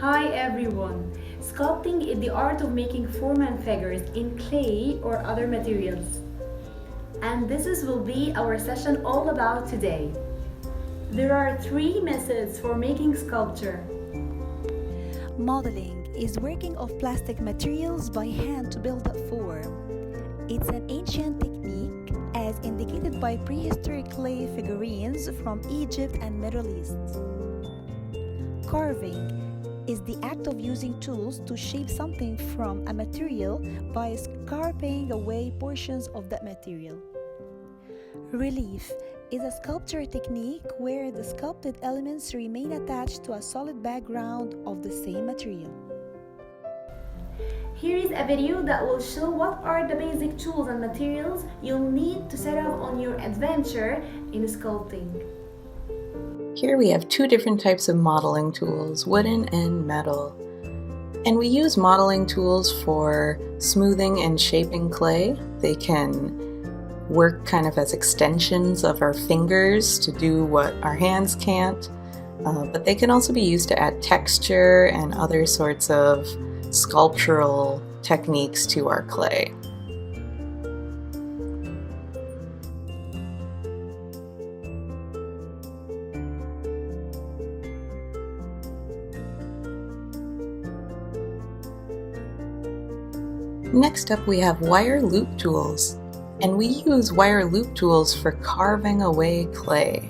Hi everyone! Sculpting is the art of making form and figures in clay or other materials. And will be our session all about today. There are three methods for making sculpture. Modeling is working of plastic materials by hand to build a form. It's an ancient technique as indicated by prehistoric clay figurines from Egypt and Middle East. Carving is the act of using tools to shape something from a material by scarping away portions of that material. Relief is a sculpture technique where the sculpted elements remain attached to a solid background of the same material. Here is a video that will show what are the basic tools and materials you'll need to set off on your adventure in sculpting. Here we have two different types of modeling tools, wooden and metal. And we use modeling tools for smoothing and shaping clay. They can work kind of as extensions of our fingers to do what our hands can't, but they can also be used to add texture and other sorts of sculptural techniques to our clay. Next up we have wire loop tools, and we use wire loop tools for carving away clay.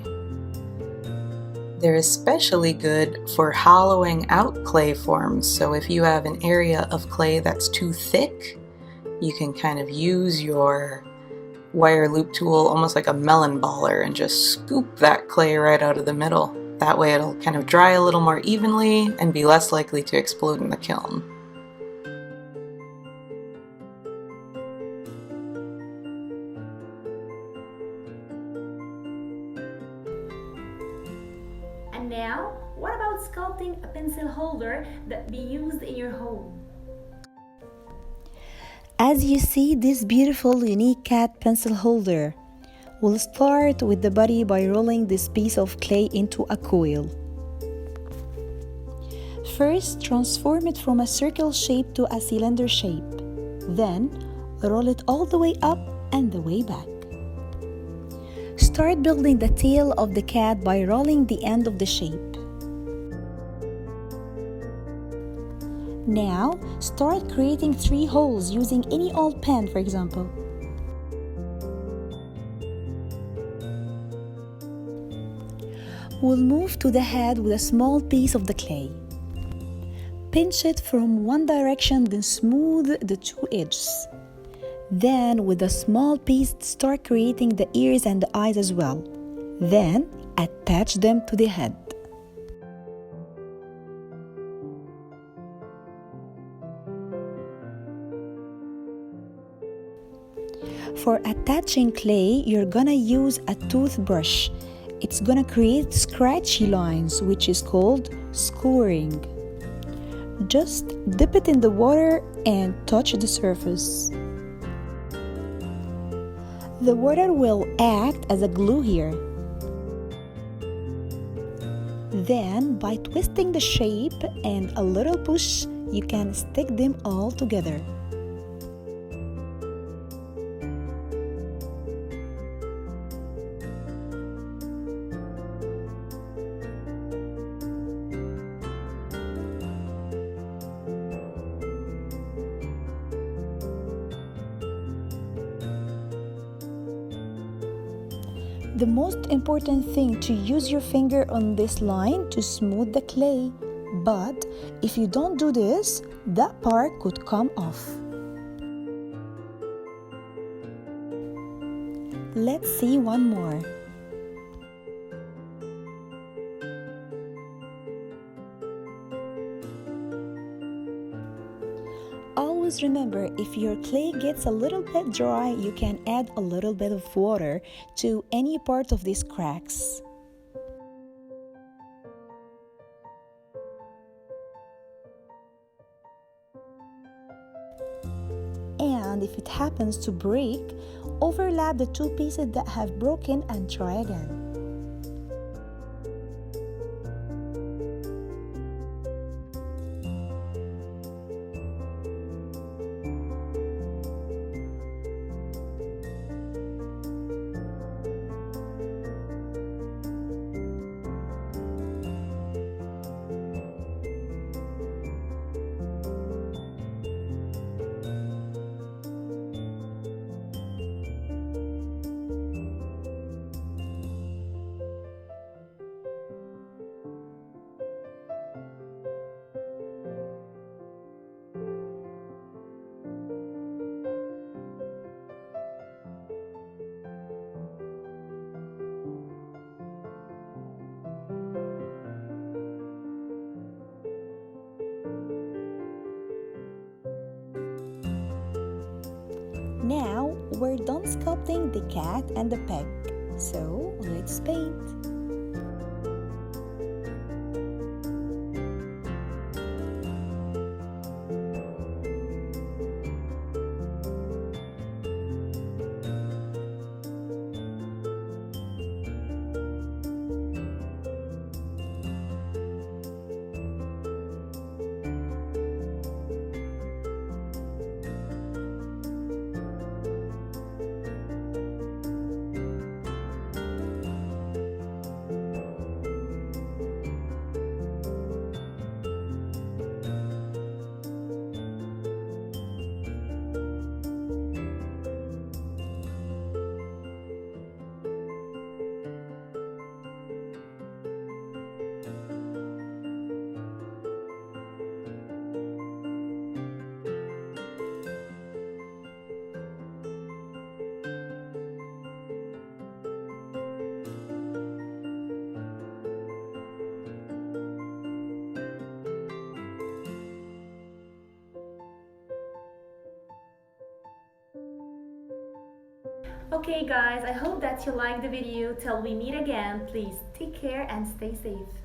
They're especially good for hollowing out clay forms, so if you have an area of clay that's too thick, you can kind of use your wire loop tool almost like a melon baller and just scoop that clay right out of the middle. That way it'll kind of dry a little more evenly and be less likely to explode in the kiln. And now, what about sculpting a pencil holder that be used in your home? As you see this beautiful unique cat pencil holder, we'll start with the body by rolling this piece of clay into a coil. First, transform it from a circle shape to a cylinder shape. Then, roll it all the way up and the way back. Start building the tail of the cat by rolling the end of the shape. Now, start creating 3 holes using any old pen, for example. We'll move to the head with a small piece of the clay. Pinch it from one direction, then smooth the 2 edges. Then, with a small piece, start creating the ears and the eyes as well. Then, attach them to the head. For attaching clay, you're gonna use a toothbrush. It's gonna create scratchy lines, which is called scoring. Just dip it in the water and touch the surface. The water will act as a glue here. Then, by twisting the shape and a little push, you can stick them all together. The most important thing to use your finger on this line to smooth the clay. But if you don't do this, that part could come off. Let's see one more. Always remember, if your clay gets a little bit dry, you can add a little bit of water to any part of these cracks. And if it happens to break, overlap the 2 pieces that have broken and try again. Now we're done sculpting the cat and the pig, so let's paint. Okay guys, I hope that you liked the video. Till we meet again, please take care and stay safe.